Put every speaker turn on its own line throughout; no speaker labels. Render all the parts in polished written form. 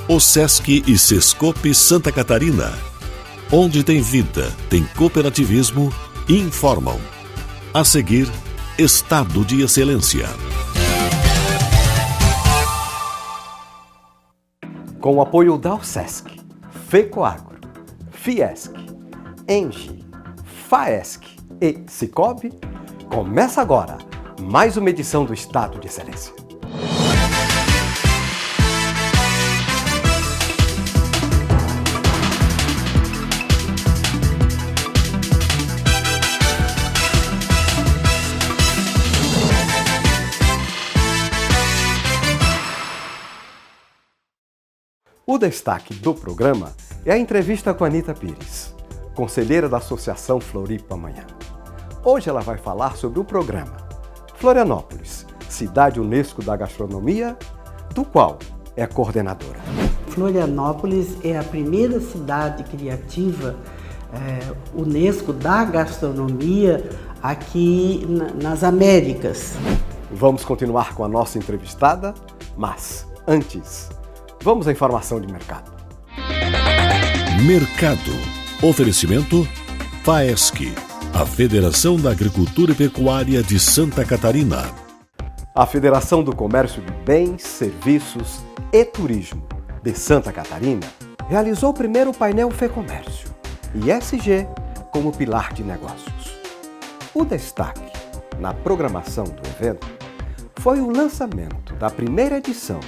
O Sesc e Sescope Santa Catarina. Onde tem vida, tem cooperativismo, informam. A seguir, Estado de Excelência.
Com o apoio da Sesc, FECOAGRO, Fiesc, Engie, Faesc e Cicobi, começa agora mais uma edição do Estado de Excelência. O destaque do programa é a entrevista com a Anita Pires, conselheira da Associação Floripa Amanhã. Hoje ela vai falar sobre o programa Florianópolis, Cidade Unesco da Gastronomia, do qual é coordenadora.
Florianópolis é a primeira cidade criativa Unesco da gastronomia aqui nas Américas.
Vamos continuar com a nossa entrevistada, mas antes, vamos à informação de mercado.
Mercado. Oferecimento Faesc, a Federação da Agricultura e Pecuária de Santa Catarina.
A Federação do Comércio de Bens, Serviços e Turismo de Santa Catarina realizou o primeiro painel FEComércio, ESG como pilar de negócios. O destaque na programação do evento foi o lançamento da primeira edição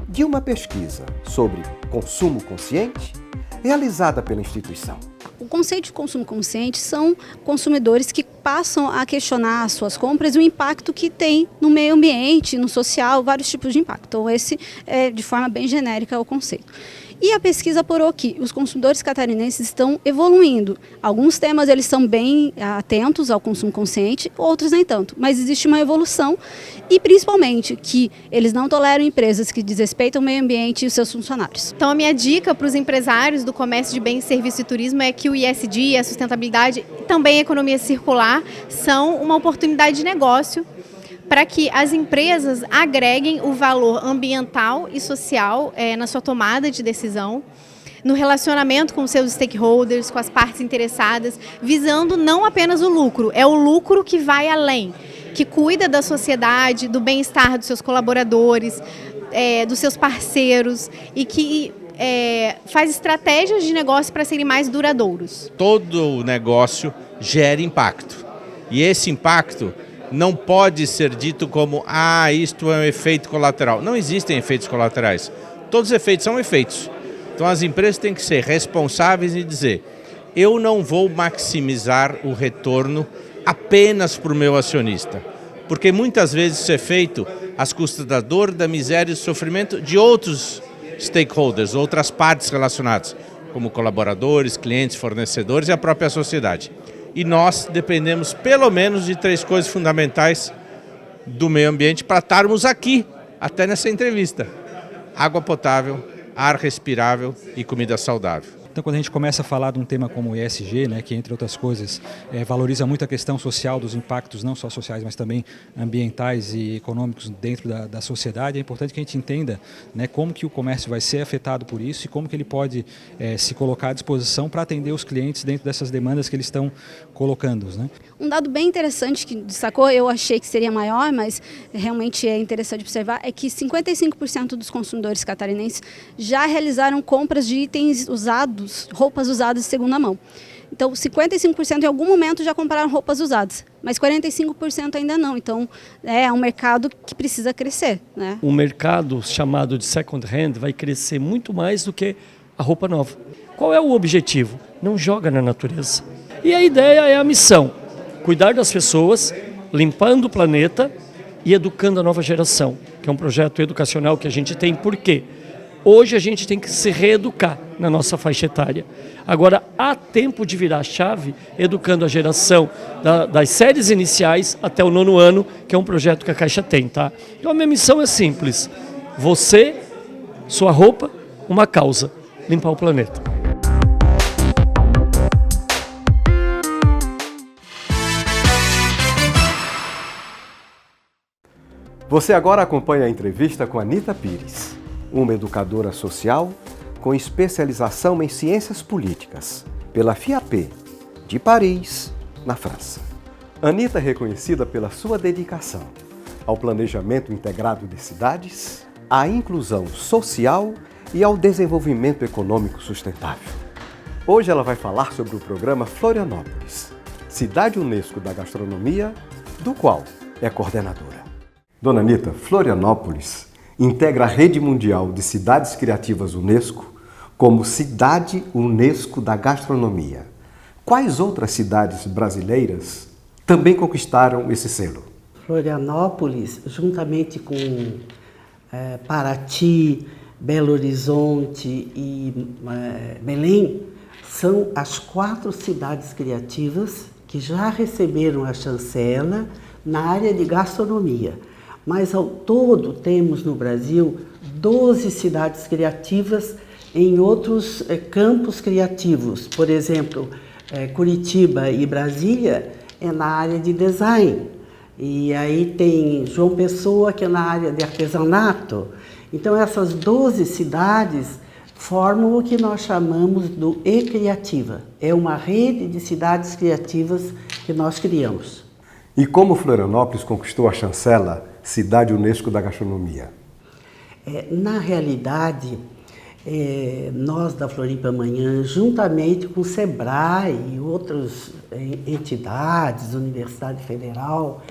de uma pesquisa sobre consumo consciente realizada pela instituição.
O conceito de consumo consciente são consumidores que passam a questionar as suas compras e o impacto que tem no meio ambiente, no social, vários tipos de impacto. Então esse é, de forma bem genérica, o conceito. E a pesquisa apurou que os consumidores catarinenses estão evoluindo. Alguns temas eles são bem atentos ao consumo consciente, outros nem tanto. Mas existe uma evolução e principalmente que eles não toleram empresas que desrespeitam o meio ambiente e os seus funcionários.
Então a minha dica para os empresários do comércio de bens, serviços e turismo é que o ESG, a sustentabilidade e também a economia circular são uma oportunidade de negócio para que as empresas agreguem o valor ambiental e social na sua tomada de decisão, no relacionamento com os seus stakeholders, com as partes interessadas, visando não apenas o lucro, é o lucro que vai além, que cuida da sociedade, do bem-estar dos seus colaboradores, dos seus parceiros e que faz estratégias de negócio para serem mais duradouros.
Todo negócio gera impacto e esse impacto não pode ser dito como, isto é um efeito colateral. Não existem efeitos colaterais. Todos os efeitos são efeitos. Então as empresas têm que ser responsáveis e dizer, eu não vou maximizar o retorno apenas para o meu acionista. Porque muitas vezes isso é feito às custas da dor, da miséria e do sofrimento de outros stakeholders, outras partes relacionadas, como colaboradores, clientes, fornecedores e a própria sociedade. E nós dependemos pelo menos de 3 coisas fundamentais do meio ambiente para estarmos aqui, até nessa entrevista. Água potável, ar respirável e comida saudável.
Então, quando a gente começa a falar de um tema como o ESG, né, que entre outras coisas valoriza muito a questão social dos impactos, não só sociais, mas também ambientais e econômicos dentro da sociedade, é importante que a gente entenda, né, como que o comércio vai ser afetado por isso e como que ele pode se colocar à disposição para atender os clientes dentro dessas demandas que eles estão colocando, né?
Um dado bem interessante que destacou, eu achei que seria maior, mas realmente é interessante observar, é que 55% dos consumidores catarinenses já realizaram compras de itens usados, roupas usadas de segunda mão. Então, 55% em algum momento já compraram roupas usadas, mas 45% ainda não. Então, é um mercado que precisa crescer, né?
O mercado chamado de second hand vai crescer muito mais do que a roupa nova. Qual é o objetivo? Não joga na natureza. E a ideia é a missão, cuidar das pessoas, limpando o planeta e educando a nova geração, que é um projeto educacional que a gente tem. Por quê? Hoje a gente tem que se reeducar na nossa faixa etária. Agora, há tempo de virar a chave, educando a geração das séries iniciais até o 9º ano, que é um projeto que a Caixa tem, tá? Então a minha missão é simples. Você, sua roupa, uma causa. Limpar o planeta.
Você agora acompanha a entrevista com a Anita Pires, uma educadora social com especialização em ciências políticas, pela FIAP, de Paris, na França. Anitta é reconhecida pela sua dedicação ao planejamento integrado de cidades, à inclusão social e ao desenvolvimento econômico sustentável. Hoje ela vai falar sobre o programa Florianópolis, Cidade Unesco da Gastronomia, do qual é coordenadora. Dona Anitta, Florianópolis integra a Rede Mundial de Cidades Criativas Unesco como Cidade Unesco da Gastronomia. Quais outras cidades brasileiras também conquistaram esse selo?
Florianópolis, juntamente com Paraty, Belo Horizonte e Belém, são as 4 cidades criativas que já receberam a chancela na área de gastronomia. Mas ao todo temos no Brasil 12 cidades criativas em outros campos criativos. Por exemplo, Curitiba e Brasília é na área de design. E aí tem João Pessoa, que é na área de artesanato. Então essas 12 cidades formam o que nós chamamos do E-Criativa. É uma rede de cidades criativas que nós criamos.
E como Florianópolis conquistou a chancela Cidade Unesco da Gastronomia?
Na realidade, nós da Floripa Amanhã, juntamente com o SEBRAE e outras entidades, Universidade Federal,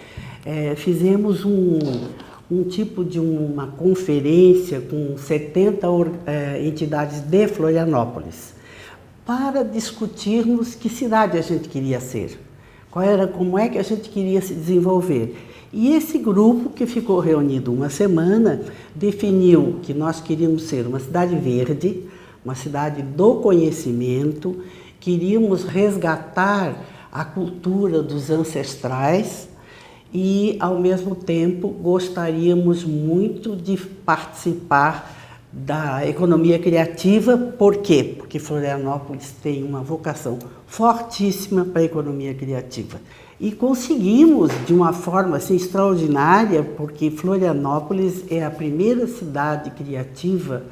fizemos um tipo de uma conferência com 70 entidades de Florianópolis para discutirmos que cidade a gente queria ser, como é que a gente queria se desenvolver. E esse grupo, que ficou reunido uma semana, definiu que nós queríamos ser uma cidade verde, uma cidade do conhecimento, queríamos resgatar a cultura dos ancestrais e, ao mesmo tempo, gostaríamos muito de participar da economia criativa. Por quê? Porque Florianópolis tem uma vocação fortíssima para a economia criativa. E conseguimos de uma forma assim, extraordinária, porque Florianópolis é a primeira cidade criativa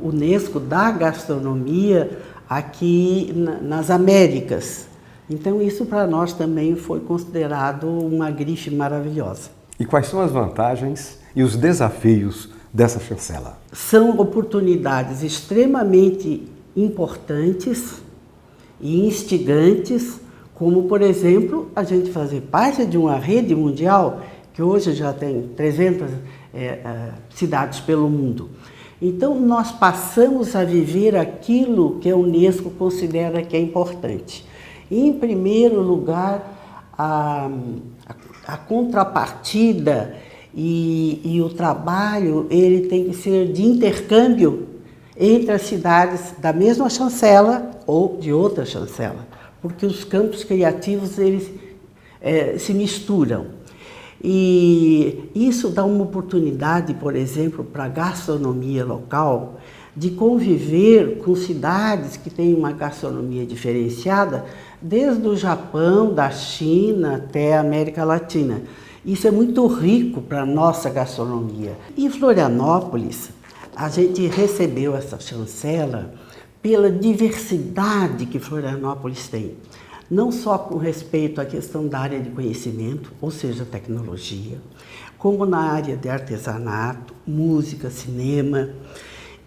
Unesco da gastronomia aqui nas Américas. Então isso para nós também foi considerado uma grife maravilhosa.
E quais são as vantagens e os desafios dessa chancela?
São oportunidades extremamente importantes e instigantes, como, por exemplo, a gente fazer parte de uma rede mundial, que hoje já tem 300 cidades pelo mundo. Então, nós passamos a viver aquilo que a Unesco considera que é importante. E, em primeiro lugar, a contrapartida e o trabalho, ele tem que ser de intercâmbio entre as cidades da mesma chancela ou de outra chancela, porque os campos criativos eles se misturam. E isso dá uma oportunidade, por exemplo, para a gastronomia local, de conviver com cidades que têm uma gastronomia diferenciada, desde o Japão, da China até a América Latina. Isso é muito rico para a nossa gastronomia. Em Florianópolis, a gente recebeu essa chancela pela diversidade que Florianópolis tem. Não só com respeito à questão da área de conhecimento, ou seja, tecnologia, como na área de artesanato, música, cinema.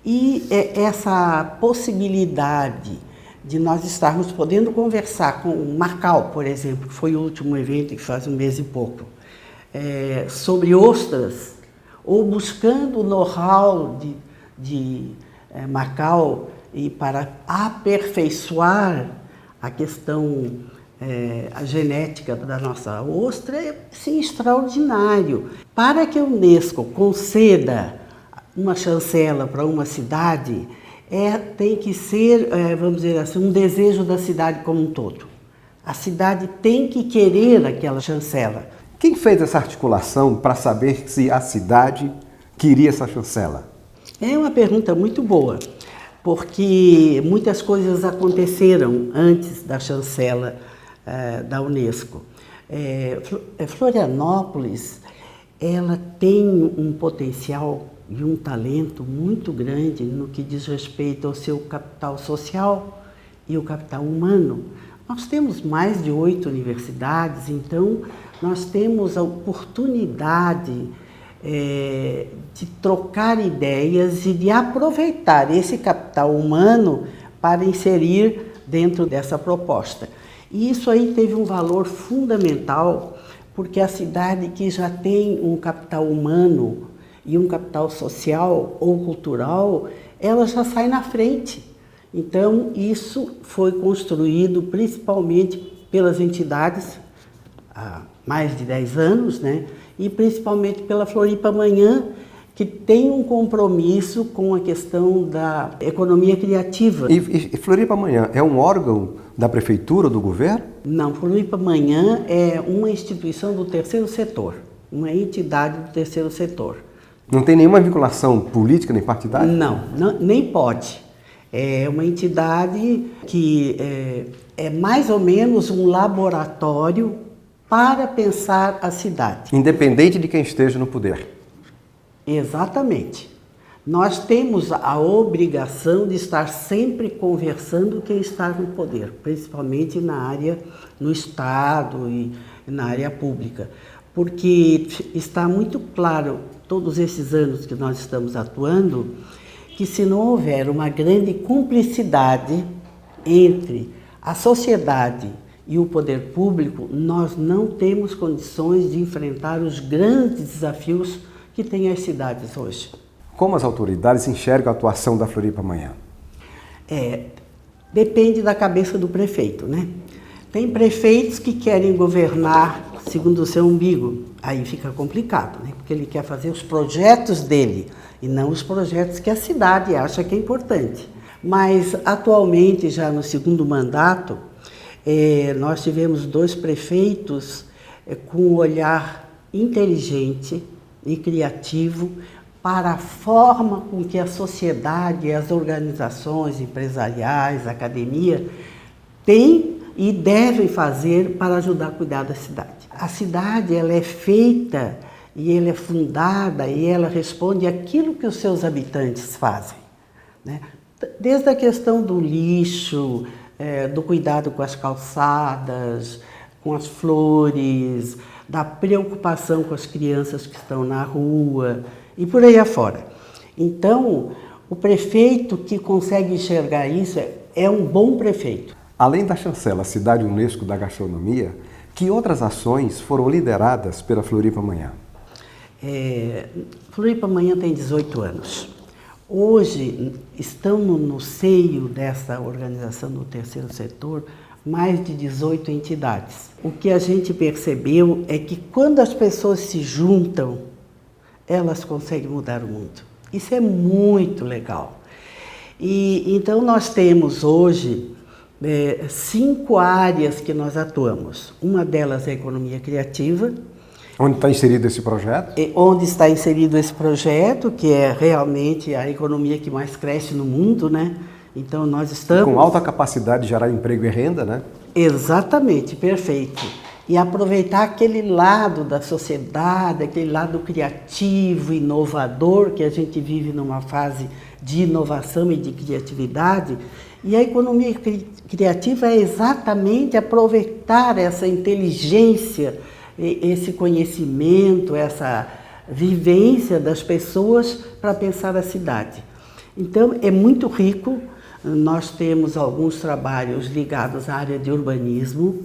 E essa possibilidade de nós estarmos podendo conversar com Macau, por exemplo, que foi o último evento que faz um mês e pouco, sobre ostras, ou buscando o know-how de Macau e para aperfeiçoar a questão, a genética da nossa ostra, é sim, extraordinário. Para que a Unesco conceda uma chancela para uma cidade, tem que ser, vamos dizer assim, um desejo da cidade como um todo. A cidade tem que querer aquela chancela.
Quem fez essa articulação para saber se a cidade queria essa chancela?
É uma pergunta muito boa, porque muitas coisas aconteceram antes da chancela da Unesco. Florianópolis ela tem um potencial e um talento muito grande no que diz respeito ao seu capital social e o capital humano. Nós temos mais de 8 universidades, então nós temos a oportunidade de trocar ideias e de aproveitar esse capital humano para inserir dentro dessa proposta. E isso aí teve um valor fundamental, porque a cidade que já tem um capital humano e um capital social ou cultural, ela já sai na frente. Então, isso foi construído principalmente pelas entidades há mais de 10 anos, né? E principalmente pela Floripa Amanhã, que tem um compromisso com a questão da economia criativa.
E Floripa Amanhã é um órgão da prefeitura ou do governo?
Não, Floripa Amanhã é uma instituição do terceiro setor, uma entidade do terceiro setor.
Não tem nenhuma vinculação política nem partidária?
Não, nem pode. É uma entidade que é mais ou menos um laboratório para pensar a cidade.
Independente de quem esteja no poder.
Exatamente. Nós temos a obrigação de estar sempre conversando quem está no poder, principalmente na área, no Estado e na área pública, porque está muito claro, todos esses anos que nós estamos atuando, que se não houver uma grande cumplicidade entre a sociedade e o poder público, nós não temos condições de enfrentar os grandes desafios que têm as cidades hoje.
Como as autoridades enxergam a atuação da Floripa Amanhã?
Depende da cabeça do prefeito, né? Tem prefeitos que querem governar segundo o seu umbigo, aí fica complicado, né? Porque ele quer fazer os projetos dele e não os projetos que a cidade acha que é importante. Mas atualmente, já no segundo mandato, nós tivemos 2 prefeitos com um olhar inteligente e criativo para a forma com que a sociedade, as organizações empresariais, a academia, têm e devem fazer para ajudar a cuidar da cidade. A cidade, ela é feita e ela é fundada e ela responde àquilo que os seus habitantes fazem, né? Desde a questão do lixo, do cuidado com as calçadas, com as flores, da preocupação com as crianças que estão na rua e por aí afora. Então, o prefeito que consegue enxergar isso é um bom prefeito.
Além da chancela Cidade Unesco da Gastronomia, que outras ações foram lideradas pela Floripa Amanhã?
Floripa Amanhã tem 18 anos. Hoje, estão no seio dessa organização do terceiro setor mais de 18 entidades. O que a gente percebeu é que quando as pessoas se juntam, elas conseguem mudar o mundo. Isso é muito legal. E então nós temos hoje 5 áreas que nós atuamos. Uma delas é a economia criativa.
Onde está inserido esse projeto?
Onde está inserido esse projeto, que é realmente a economia que mais cresce no mundo, né? Então nós estamos...
Com alta capacidade de gerar emprego e renda, né?
Exatamente, perfeito. E aproveitar aquele lado da sociedade, aquele lado criativo, inovador, que a gente vive numa fase de inovação e de criatividade. E a economia criativa é exatamente aproveitar essa inteligência, esse conhecimento, essa vivência das pessoas para pensar a cidade. Então, é muito rico. Nós temos alguns trabalhos ligados à área de urbanismo,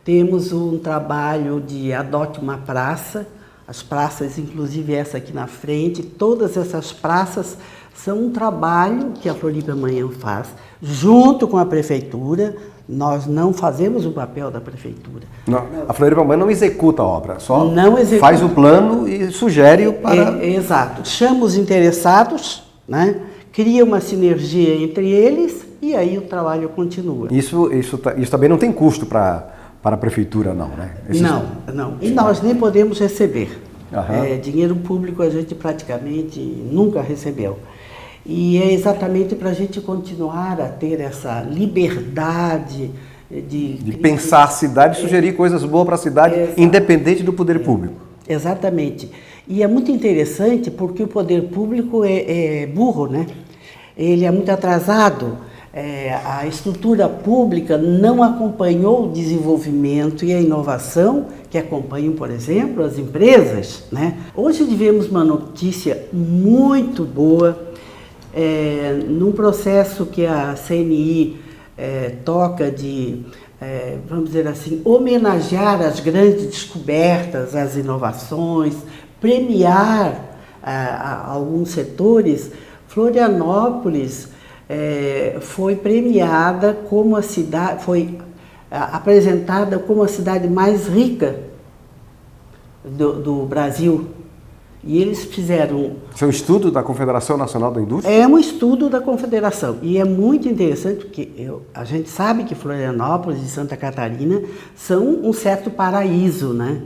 temos um trabalho de adote uma praça, as praças, inclusive essa aqui na frente, todas essas praças são um trabalho que a Floripa Amanhã faz, junto com a prefeitura. Nós não fazemos o papel da prefeitura.
Não, a Floripa Amanhã não executa a obra, só
não executa.
Faz o plano e sugere para...
Exato. Chama os interessados, né? Cria uma sinergia entre eles e aí o trabalho continua.
Isso também não tem custo para a prefeitura, não, né?
Não. E nós nem podemos receber.
Uhum.
Dinheiro público a gente praticamente nunca recebeu. E é exatamente para a gente continuar a ter essa liberdade de
pensar a cidade e sugerir coisas boas para a cidade, independente do poder público.
Exatamente. E é muito interessante porque o poder público é burro, né? Ele é muito atrasado. A estrutura pública não acompanhou o desenvolvimento e a inovação que acompanham, por exemplo, as empresas, né? Hoje tivemos uma notícia muito boa, num processo que a CNI toca de, vamos dizer assim, homenagear as grandes descobertas, as inovações, premiar alguns setores. Florianópolis foi premiada como a cidade, foi apresentada como a cidade mais rica do Brasil. E eles fizeram...
Isso é um estudo da Confederação Nacional da Indústria?
É um estudo da Confederação. E é muito interessante porque a gente sabe que Florianópolis e Santa Catarina são um certo paraíso, né?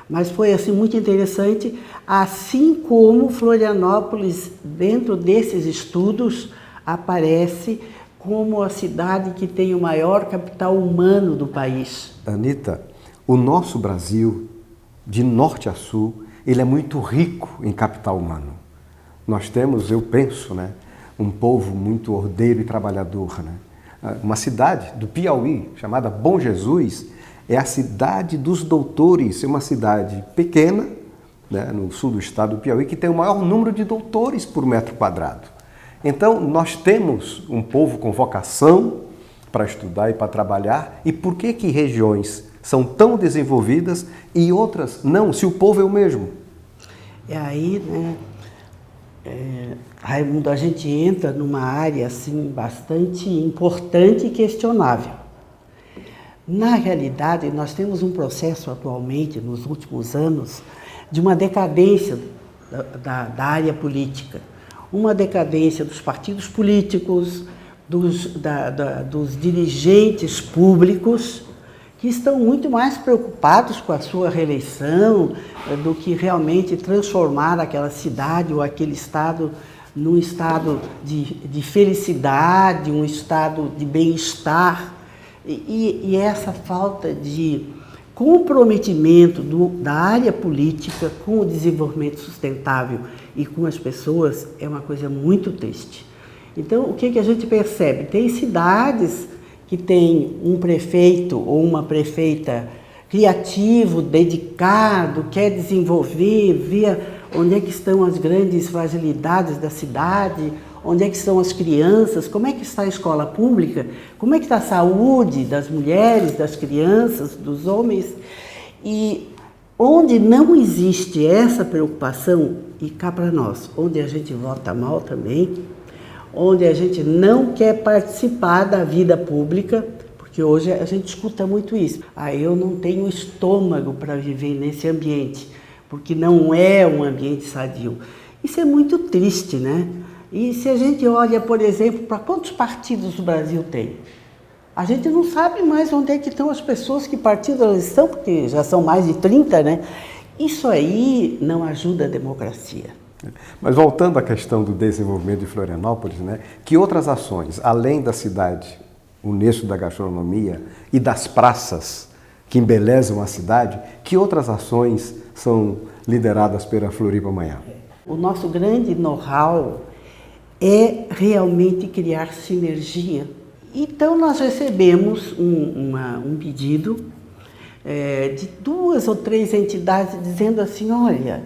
Mas foi assim, muito interessante, assim como Florianópolis, dentro desses estudos, aparece como a cidade que tem o maior capital humano do país.
Anita, o nosso Brasil, de norte a sul, ele é muito rico em capital humano. Nós temos, eu penso, né, um povo muito ordeiro e trabalhador, né? Uma cidade do Piauí, chamada Bom Jesus, é a cidade dos doutores, é uma cidade pequena, né, no sul do estado do Piauí, que tem o maior número de doutores por metro quadrado. Então, nós temos um povo com vocação para estudar e para trabalhar. E por que regiões são tão desenvolvidas e outras não, se o povo é o mesmo?
E aí, né, Raimundo, a gente entra numa área assim, bastante importante e questionável. Na realidade, nós temos um processo atualmente, nos últimos anos, de uma decadência da área política. Uma decadência dos partidos políticos, dos dirigentes públicos, que estão muito mais preocupados com a sua reeleição do que realmente transformar aquela cidade ou aquele estado num estado de felicidade, um estado de bem-estar. E essa falta de comprometimento da área política com o desenvolvimento sustentável e com as pessoas é uma coisa muito triste. Então, o que a gente percebe? Tem cidades que têm um prefeito ou uma prefeita criativo, dedicado, quer desenvolver, ver onde é que estão as grandes fragilidades da cidade, onde é que estão as crianças, como é que está a escola pública, como é que está a saúde das mulheres, das crianças, dos homens. E onde não existe essa preocupação, e cá para nós, onde a gente vota mal também, onde a gente não quer participar da vida pública, porque hoje a gente escuta muito isso. Eu não tenho estômago para viver nesse ambiente, porque não é um ambiente sadio. Isso é muito triste, né? E se a gente olha, por exemplo, para quantos partidos o Brasil tem? A gente não sabe mais onde é que estão as pessoas, que partido elas estão, porque já são mais de 30, né? Isso aí não ajuda a democracia.
Mas voltando à questão do desenvolvimento de Florianópolis, né, que outras ações, além da cidade, Unesco da gastronomia e das praças que embelezam a cidade, que outras ações são lideradas pela Floripa Amanhã?
O nosso grande know-how é realmente criar sinergia. Então, nós recebemos um pedido de 2 ou 3 entidades dizendo assim, olha,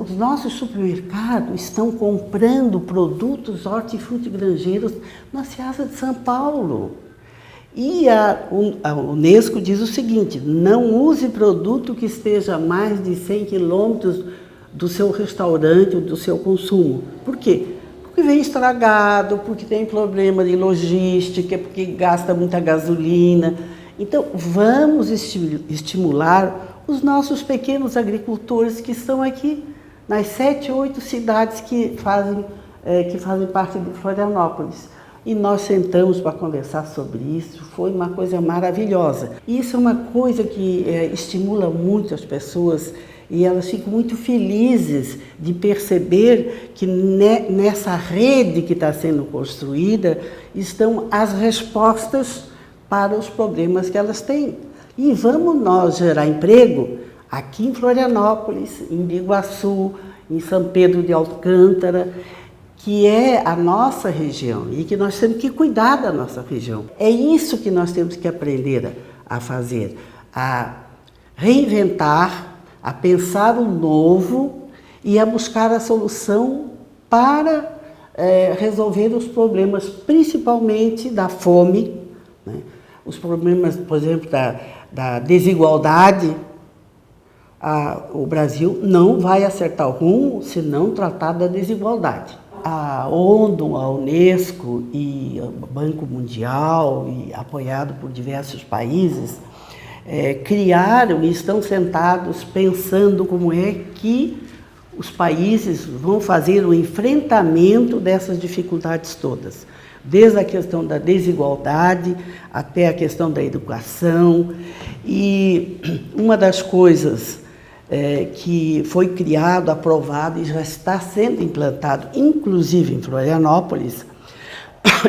os nossos supermercados estão comprando produtos hortifrutigranjeiros na Seasa de São Paulo. E a Unesco diz o seguinte, não use produto que esteja a mais de 100 quilômetros do seu restaurante ou do seu consumo. Por quê? Porque vem estragado, porque tem problema de logística, porque gasta muita gasolina. Então, vamos estimular os nossos pequenos agricultores que estão aqui nas 7, 8 cidades que fazem parte de Florianópolis. E nós sentamos para conversar sobre isso, foi uma coisa maravilhosa. E isso é uma coisa que estimula muito as pessoas e elas ficam muito felizes de perceber que nessa rede que está sendo construída estão as respostas para os problemas que elas têm. E vamos nós gerar emprego aqui em Florianópolis, em Biguaçu, em São Pedro de Alcântara, que é a nossa região e que nós temos que cuidar da nossa região. É isso que nós temos que aprender a fazer, a reinventar, a pensar o novo e a buscar a solução para resolver os problemas, principalmente da fome, né? Os problemas, por exemplo, da desigualdade. O Brasil não vai acertar o rumo se não tratar da desigualdade. A ONU, a Unesco e o Banco Mundial, e apoiado por diversos países, criaram e estão sentados pensando como é que os países vão fazer o enfrentamento dessas dificuldades todas, desde a questão da desigualdade até a questão da educação. E uma das coisas que foi criado, aprovado e já está sendo implantado, inclusive em Florianópolis,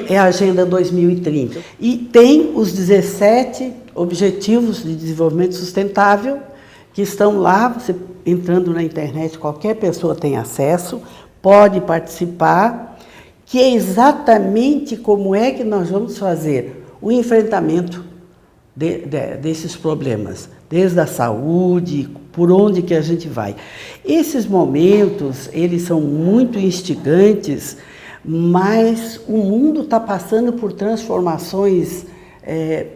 é a Agenda 2030. E tem os 17 Objetivos de Desenvolvimento Sustentável, que estão lá, você entrando na internet, qualquer pessoa tem acesso, pode participar, que é exatamente como é que nós vamos fazer o enfrentamento desses problemas, desde a saúde, por onde que a gente vai. Esses momentos, eles são muito instigantes, mas o mundo está passando por transformações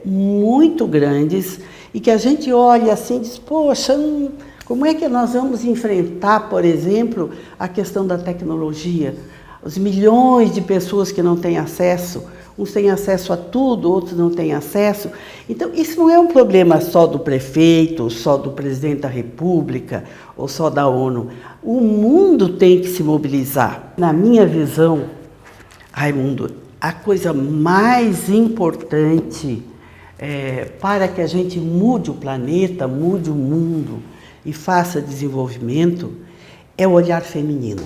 muito grandes e que a gente olha assim e diz, poxa, como é que nós vamos enfrentar, por exemplo, a questão da tecnologia? Os milhões de pessoas que não têm acesso, uns têm acesso a tudo, outros não têm acesso. Então, isso não é um problema só do prefeito, só do presidente da República, ou só da ONU. O mundo tem que se mobilizar. Na minha visão, Raimundo, a coisa mais importante para que a gente mude o planeta, mude o mundo e faça desenvolvimento, é o olhar feminino.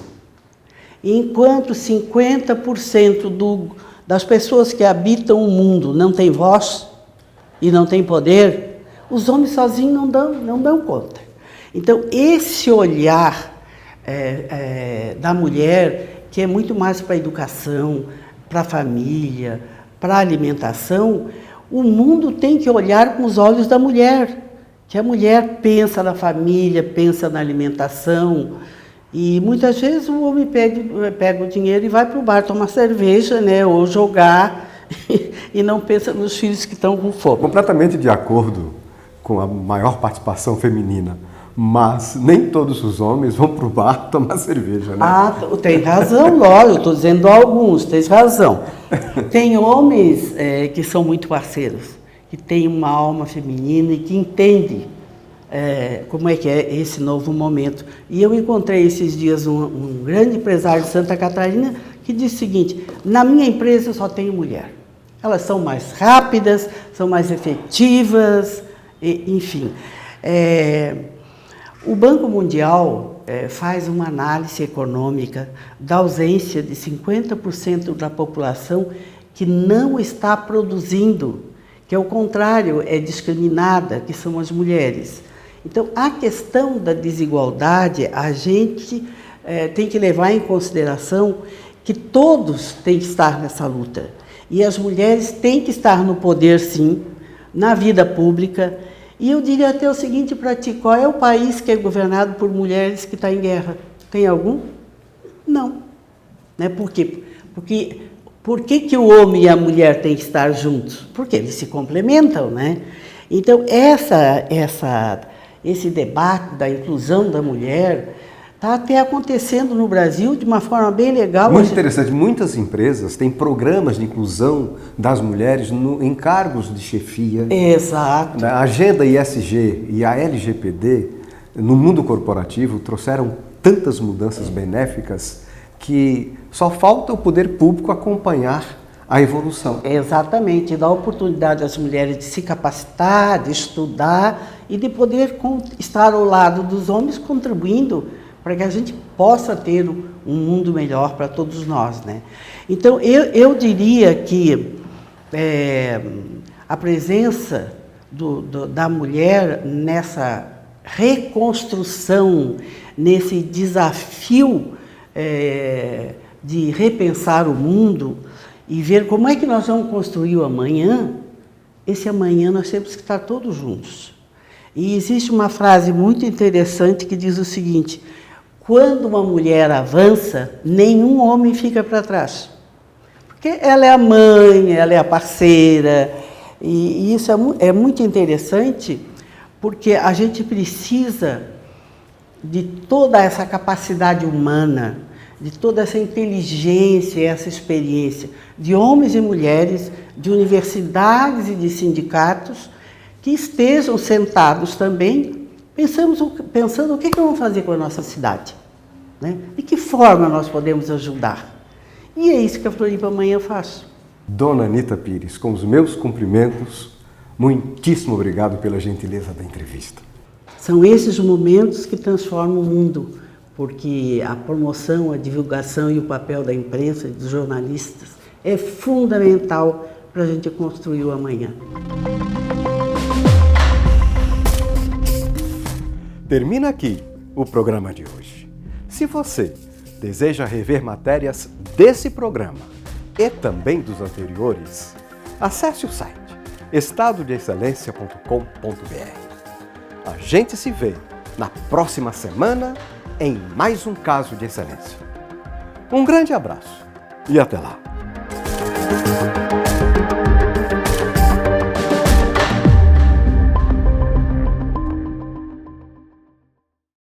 Enquanto 50% das pessoas que habitam o mundo não têm voz e não têm poder, os homens sozinhos não dão conta. Então, esse olhar da mulher, que é muito mais para a educação, para a família, para a alimentação, o mundo tem que olhar com os olhos da mulher, que a mulher pensa na família, pensa na alimentação. E muitas vezes o homem pega o dinheiro e vai para o bar tomar cerveja, né, ou jogar, e não pensa nos filhos que estão com fome.
Completamente de acordo com a maior participação feminina, mas nem todos os homens vão para o bar tomar cerveja, né?
Ah, tem razão, lógico, eu estou dizendo alguns, tem razão. Tem homens que são muito parceiros, que têm uma alma feminina e que entendem como é que é esse novo momento. E eu encontrei esses dias um grande empresário de Santa Catarina que disse o seguinte, na minha empresa eu só tenho mulher. Elas são mais rápidas, são mais efetivas, enfim. O Banco Mundial faz uma análise econômica da ausência de 50% da população que não está produzindo, que ao contrário é discriminada, que são as mulheres. Então, a questão da desigualdade, a gente tem que levar em consideração que todos têm que estar nessa luta. E as mulheres têm que estar no poder, sim, na vida pública. E eu diria até o seguinte para ti, qual é o país que é governado por mulheres que está em guerra? Tem algum? Não. Né? Por quê? Por que o homem e a mulher têm que estar juntos? Porque eles se complementam, né? Então, esse debate da inclusão da mulher está até acontecendo no Brasil de uma forma bem legal.
Muito interessante. Muitas empresas têm programas de inclusão das mulheres em cargos de chefia.
Exato.
A Agenda ESG e a LGPD, no mundo corporativo, trouxeram tantas mudanças benéficas que só falta o poder público acompanhar a evolução.
Exatamente, dá oportunidade às mulheres de se capacitar, de estudar e de poder estar ao lado dos homens contribuindo para que a gente possa ter um mundo melhor para todos nós, né? Então, eu diria que a presença da mulher nessa reconstrução, nesse desafio de repensar o mundo e ver como é que nós vamos construir o amanhã, esse amanhã nós temos que estar todos juntos. E existe uma frase muito interessante que diz o seguinte: quando uma mulher avança, nenhum homem fica para trás. Porque ela é a mãe, ela é a parceira, e isso é muito interessante, porque a gente precisa de toda essa capacidade humana, de toda essa inteligência, essa experiência, de homens e mulheres, de universidades e de sindicatos, que estejam sentados também, pensando o que vamos fazer com a nossa cidade, né? De que forma nós podemos ajudar. E é isso que a Floripa Amanhã faz.
Dona Anita Pires, com os meus cumprimentos, muitíssimo obrigado pela gentileza da entrevista.
São esses momentos que transformam o mundo, porque a promoção, a divulgação e o papel da imprensa e dos jornalistas é fundamental para a gente construir o amanhã.
Termina aqui o programa de hoje. Se você deseja rever matérias desse programa e também dos anteriores, acesse o site estadodeexcelência.com.br. A gente se vê na próxima semana em mais um Caso de Excelência. Um grande abraço e até lá!